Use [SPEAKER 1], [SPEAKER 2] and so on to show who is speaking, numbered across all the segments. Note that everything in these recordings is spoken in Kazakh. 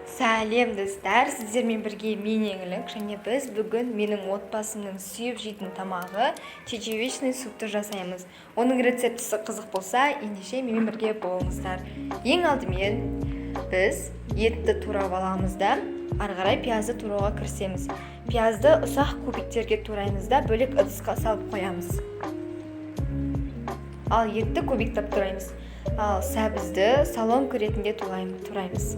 [SPEAKER 1] Сәлем достар, сіздермен бірге мен Еңлік, және біз бүгін менің отбасымның сүйіп жейтін тамағы чечевичный супты жасаймыз. Оның рецептісі қызық болса, ендеше менімен бірге болыңыздар. Ең алдымен біз етті турап аламыз да, ары қарай пиязды турауға кірісеміз. Пиязды ұсақ кубиктерге тураймыз да, бөлек ыдысқа салып қоямыз. Ал етті кубиктап тураймыз. Ал сәбізді соломка ретінде тураймыз.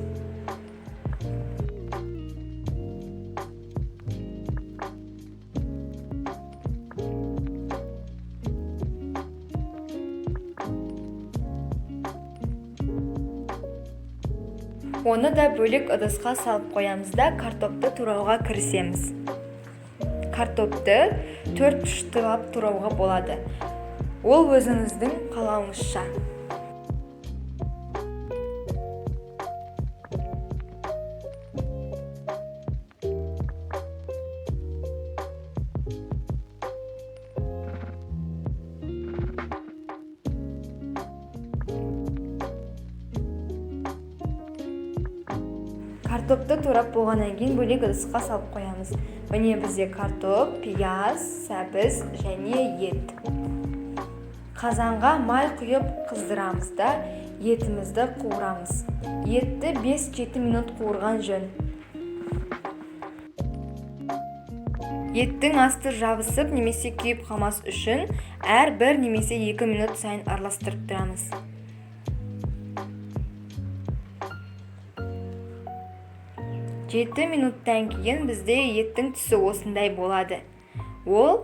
[SPEAKER 1] Оны да бөлек ыдысқа салып қоямыз да, картопты турауға кірісеміз. Картопты 4 пұшықтап турауға болады. Ол өзіңіздің қалауыңызша. Картопты турап болғаннан кейін бөлек ыдысқа салып қоямыз. Міне бізде картоп, пияз, сәбіз және ет. Қазанға май құйып қыздырамыз да, етімізді қуырамыз. Етті 5-7 минут қуырған жөн. Еттің асты жабысып немесе күйіп қалмас үшін әр 1 немесе 2 минут сайын араластырып тұрамыз. 7 минуттан кейін бізде еттің түсі осындай болады. Ол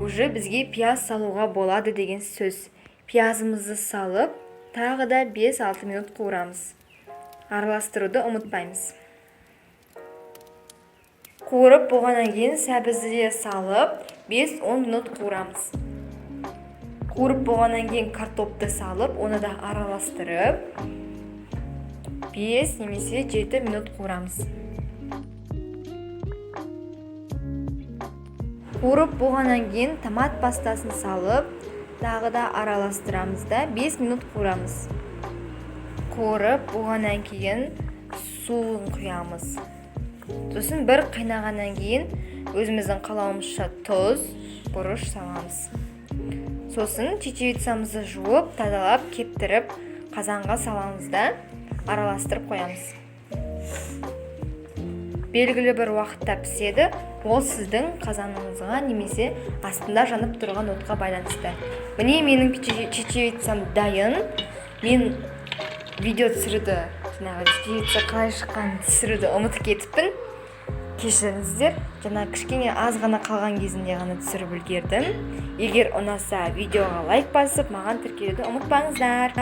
[SPEAKER 1] уже бізге пияз салуға болады деген сөз. Пиязымызды салып, тағы да 5-6 минут қуырамыз. Араластыруды ұмытпаймыз. Қуырып болғаннан кейін сәбізді салып, 5-10 минут қуырамыз. Қуырып болғаннан кейін картопты салып, оны да араластырып, 5 немесе 7 минут қуырамыз. Қуырып болғаннан кейін томат пастасын салып, тағы да араластырамыз да 5 минут қуырамыз. Қуырып болғаннан кейін суын құямыз. Сосын бір қайнағаннан кейін өзіміздің қалауымызша тұз, бұрыш саламыз. Сосын чечевицамызды жуып, тазалап, кептіріп, қазанға саламыз да араластырып қоямыз. Белгілі бір уақытта піседі, ол сіздің қазаныңызға немесе астында жанып тұрған отқа байланысты. Міне менің чечевицам дайын. Мен видео түсіруді, чечевица қалай шыққанын түсіруді ұмытып кетіппін. Кешіріңіздер, кішкене аз ғана қалған кезінде ғана түсіріп үлгердім. Егер ұнаса, видеоға лайк басып, маған тіркелуді ұмытпаңыздар.